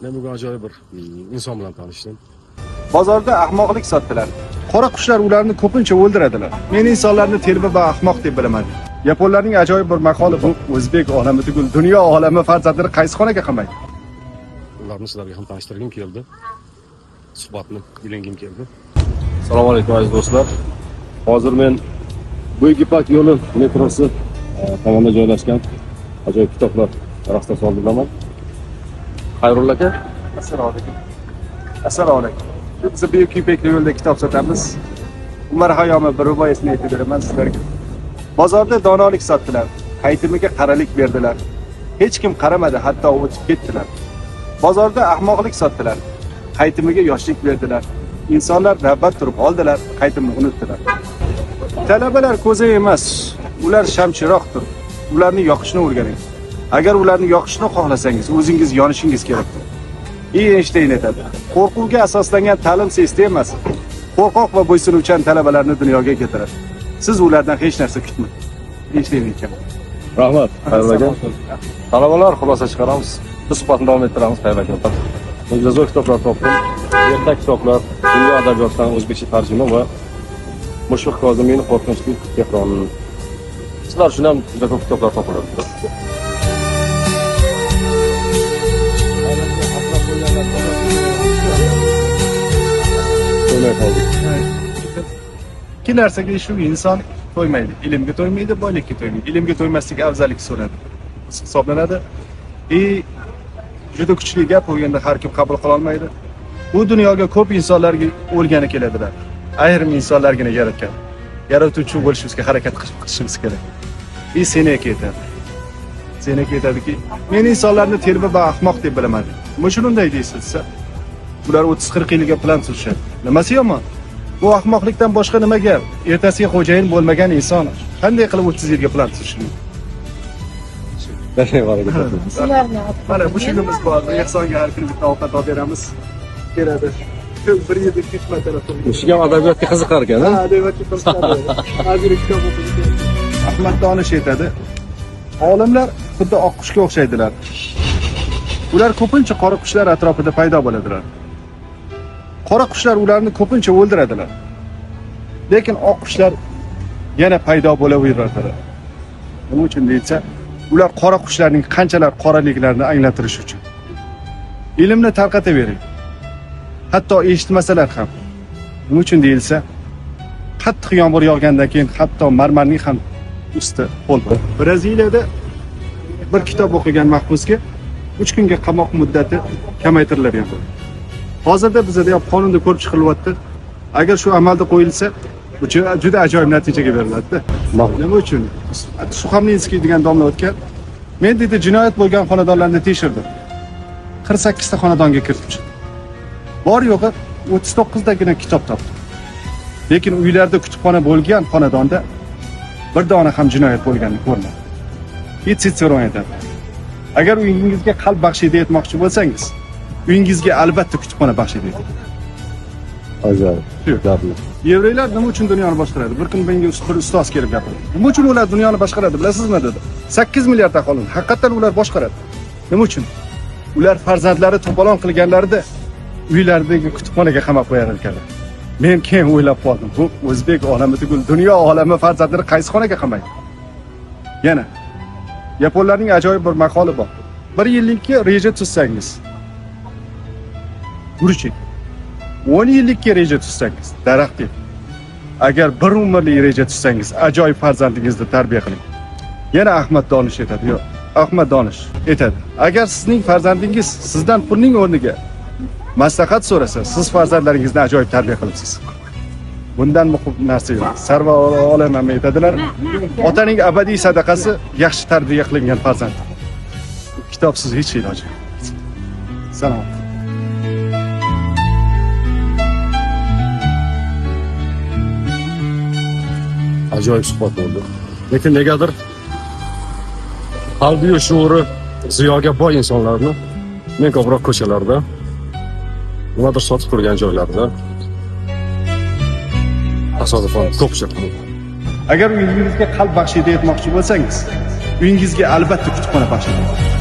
Men bugun ajoyib bir inson bilan tanishdim. Bozorda ahmoqlik sotdilar. Qora qushlar ularni ko'pincha o'ldiradilar. Men insonlarni telba va ahmoq deb bilaman. Yaponlarning ajoyib bir maqoli bu: o'zbek olami tugul dunyo olami farzandini qaysi xonaga qamaydi? Ularni sizlarga ham tanishtirgim keldi. Suhbatni bilingim keldi. Assalomu alaykum aziz do'stlar. Hozir men Buyuk Ipak yo'li metrosi tomonda joylashgan ajoyib kitoblar rastas oldidaman. Xayrullo aka. Assalomu alaykum. Assalomu alaykum. Biz Buyuk Ipak yo'lida kitob sotamiz. Umar Hayomi bir rivoyatini aytib beraman sizlarga. Bozorda donolik sotdilar, qaytimiga qaralik berdilar. Hech kim qaramadi, hatto o'tib ketdilar. Bozorda ahmoqlik sotdilar, qaytimiga yoshlik berdilar. İnsanlar navbat turib oldilar, qaytimni unutdilar. Talabalar ko'zi emas, ular shamchiroqdir. Ularni yoqishni o'rganing. Agar ularni yoqishni xohlasangiz, o'zingiz yonishingiz kerak. Einstein aytadi: qo'rquvga asoslangan ta'lim sistemi emas, qo'rqoq va bo'ysunuvchan talabalarni dunyoga keltiradi. Siz ulardan hech narsa kutmang. Einstein aytgan. Rahmat, Xayrullo aka. Talabalar xulosa chiqaramiz. Biz suhbatni davom ettiramiz, Xayrullo aka. Bunga zo'r kitoblar topdim. Erta kitoblar, dunyo adabiyotidan o'zbekcha tarjima va Mushfiq Kozimiyning qo'rqinchli Tehron. Sizlar uchun ham juda ko'p kitoblar topiladi. Ikki narsaga shu inson to'ymaydi. Ilmga to'ymaydi, boylikka to'ymaydi. Ilmga to'ymaslik afzallik so'radi. Hisoblanadi. Juda kuchli gap, o'yinda har kim qabul qila olmaydi. Bu dunyoga ko'p insonlarga o'lgani keladilar. Ayrim insonlargina yaratgan. Yaratuvchi bo'lishimizga harakat qilishimiz kerak. Seneka aytadi. Seneka aytadiki, men insonlarni telba va ahmoq deb bilaman. Nima uchun unday deysiz? Ular 30-40 yilga plan tuzishadi. Nimasi yomon? Bu ahmoqlikdan boshqa nima gap? Ertasiga xo'jayin bo'lmagan inson qanday qilib 30 yilga plan tuzishi mumkin? Sizlarni mana bu shunimiz bor. Ehsonga har kuni bitta ovqat olib beramiz. Keladi. Bir yilda 3 marta to'g'ri. Shu ham adabiyotga qiziqar ekan, ha? Adabiyotga qiziqadi. Hozir kitob o'qiydi. Ahmad Donish aytadi: olimlar xuddi oqqushga o'xshaydilar. Ular ko'pincha qora qushlar atrofida paydo bo'ladilar. Qora qushlar ularni ko'pincha o'ldiradilar. Lekin oq qushlar yana paydo bo'laveradilar. Nima uchun deysa, ular qora qushlarning qanchalar qoraliklarini anglantirish uchun. Ilmni tarqatavering. Hatto eshitmasalar ham. Nima uchun deyilsa, qattiq yomg'ir yog'gandan keyin hatto marmarning ham usti ho'l bo'ladi. Braziliyada bir kitob o'qigan mahbusga 3 kunga qamoq muddati kamaytirilgan. Hozirda bizda ham qonunda ko'rib chiqilyapti. Agar shu amalda qo'yilsa, bu juda ajoyib natijaga beriladi. Nima uchun? Suxomlinskiy degan domla o'tgan. Men dedi jinoyat bo'lgan xonadonlarni tekshirdim. 48 ta xonadonga kirib chiqdim. Bor yo'g'i 39 dagina kitob topdim. Lekin uylarda kutubxona bo'lgan xonadonda bir dona ham jinoyat bo'lganini ko'rmadim. Sitseron aytadi: agar uyingizga qalb baxshida etmoqchi bo'lsangiz, uyingizga albatta kutubxona baxshida eting. Ajoyib. Yevreylar nima uchun dunyoni boshqaradi? Bir kun menga bir ustoz kelib gapirdi. Nima uchun ular dunyoni boshqaradi bilasizmi dedi. 8 milliard aholini haqiqatan ular boshqaradi. Nima uchun? Ular farzandlari to'polon qilganlarida uylaridagi kutubxonaga qamab qo'yar ekanlar. Men keyin o'ylab qoldim. Bu o'zbek olami tugul dunyo olami farzandini qaysi xonaga qamaydi? Yana Yaponlarning ajoyib bir maqoli bor. 1 yillikka reja tuzsangiz, guruching. 10 yillikka reja tuzsangiz, daraxt ek. Agar bir umrlik reja tuzsangiz, ajoyib farzandingizni tarbiya qiling. Yana Ahmad Donish aytadi. Yo'q, Ahmad Donish aytadi: agar sizning farzandingiz sizdan pulning o'rniga maslahat so'rasa, siz farzandlaringizni ajoyib tarbiya qilibsiz. Bundan muhim narsa yo'q. Sarvar olam aytadilar: otaning abadiy sadaqasi yaxshi tarbiya qilingan farzand. Kitobsiz hech iloji yo'q. Salom. Ajoyib suhbat bo'ldi. Lekin negadir qalbi shuuri ziyoga boy insonlarni men ko'proq ko'chalarda, nimadir sotib turgan joylarda tasodifan ko'p uchradim. Agar uyingizga qalb baxshida etmoqchi bo'lsangiz, uyingizga albatta kutubxona baxshida eting.